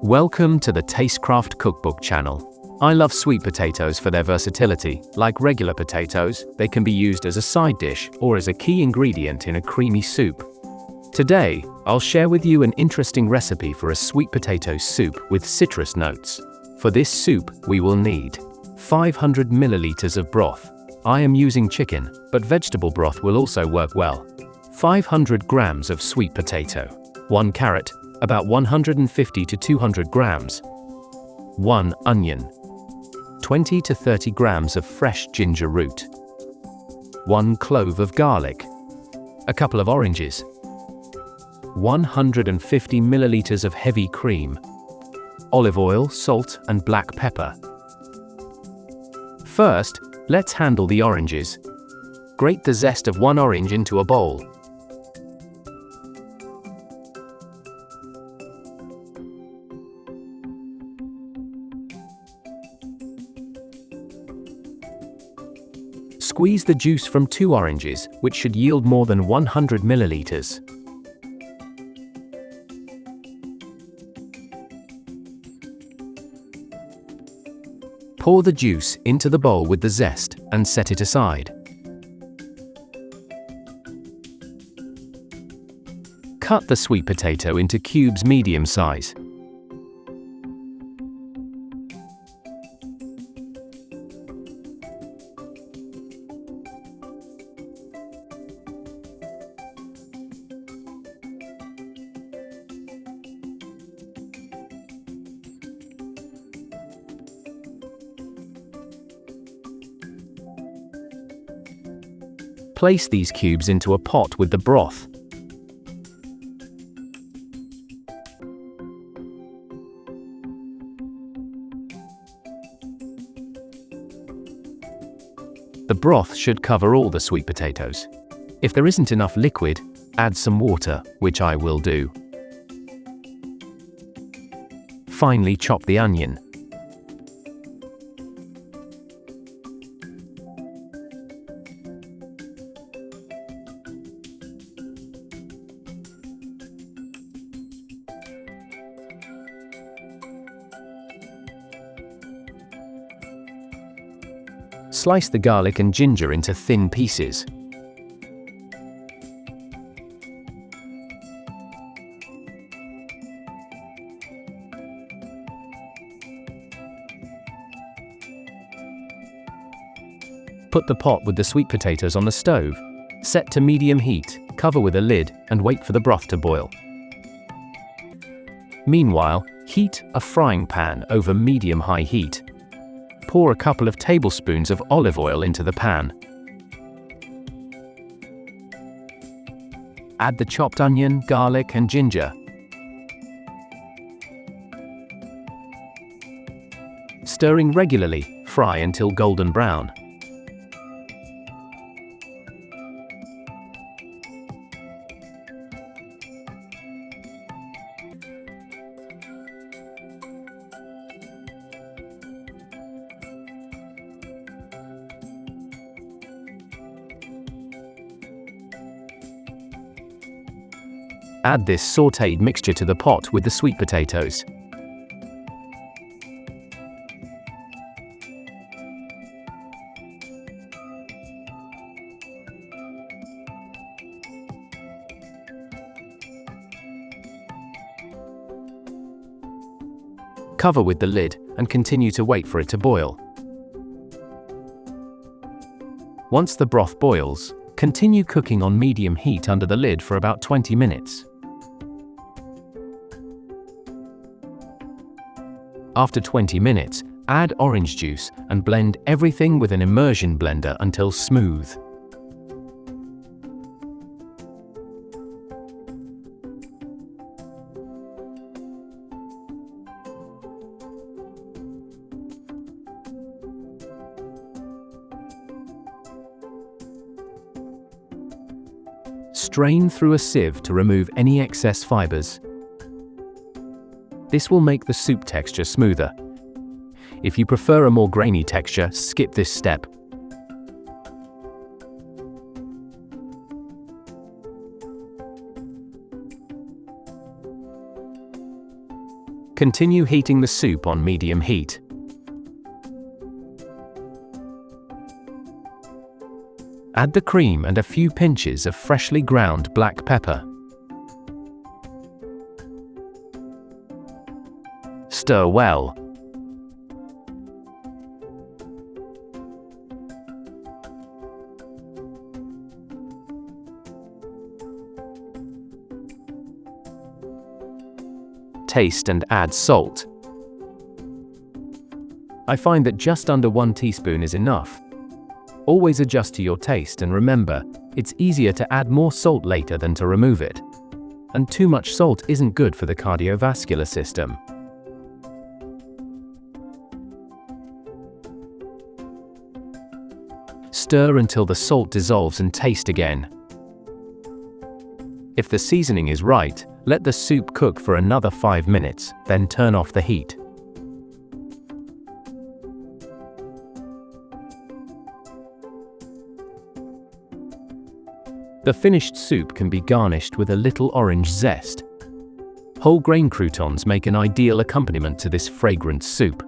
Welcome to the Tastecraft Cookbook channel. I love sweet potatoes for their versatility. Like regular potatoes, they can be used as a side dish or as a key ingredient in a creamy soup. Today, I'll share with you an interesting recipe for a sweet potato soup with citrus notes. For this soup, we will need 500 milliliters of broth. I am using chicken, but vegetable broth will also work well. 500 grams of sweet potato. 1 carrot, about 150 to 200 grams. 1 onion. 20 to 30 grams of fresh ginger root. 1 clove of garlic. A couple of oranges. 150 milliliters of heavy cream. Olive oil, salt, and black pepper. First, let's handle the oranges. Grate the zest of 1 orange into a bowl. Squeeze the juice from 2 oranges, which should yield more than 100 milliliters. Pour the juice into the bowl with the zest and set it aside. Cut the sweet potato into cubes medium size. Place these cubes into a pot with the broth. The broth should cover all the sweet potatoes. If there isn't enough liquid, add some water, which I will do. Finely chop the onion. Slice the garlic and ginger into thin pieces. Put the pot with the sweet potatoes on the stove. Set to medium heat, cover with a lid, and wait for the broth to boil. Meanwhile, heat a frying pan over medium-high heat. Pour a couple of tablespoons of olive oil into the pan. Add the chopped onion, garlic, and ginger. Stirring regularly, fry until golden brown. Add this sautéed mixture to the pot with the sweet potatoes. Cover with the lid and continue to wait for it to boil. Once the broth boils, continue cooking on medium heat under the lid for about 20 minutes. After 20 minutes, add orange juice and blend everything with an immersion blender until smooth. Strain through a sieve to remove any excess fibers. This will make the soup texture smoother. If you prefer a more grainy texture, skip this step. Continue heating the soup on medium heat. Add the cream and a few pinches of freshly ground black pepper. Stir well. Taste and add salt. I find that just under 1 teaspoon is enough. Always adjust to your taste, and remember, it's easier to add more salt later than to remove it. And too much salt isn't good for the cardiovascular system. Stir until the salt dissolves and taste again. If the seasoning is right, let the soup cook for another 5 minutes, then turn off the heat. The finished soup can be garnished with a little orange zest. Whole grain croutons make an ideal accompaniment to this fragrant soup.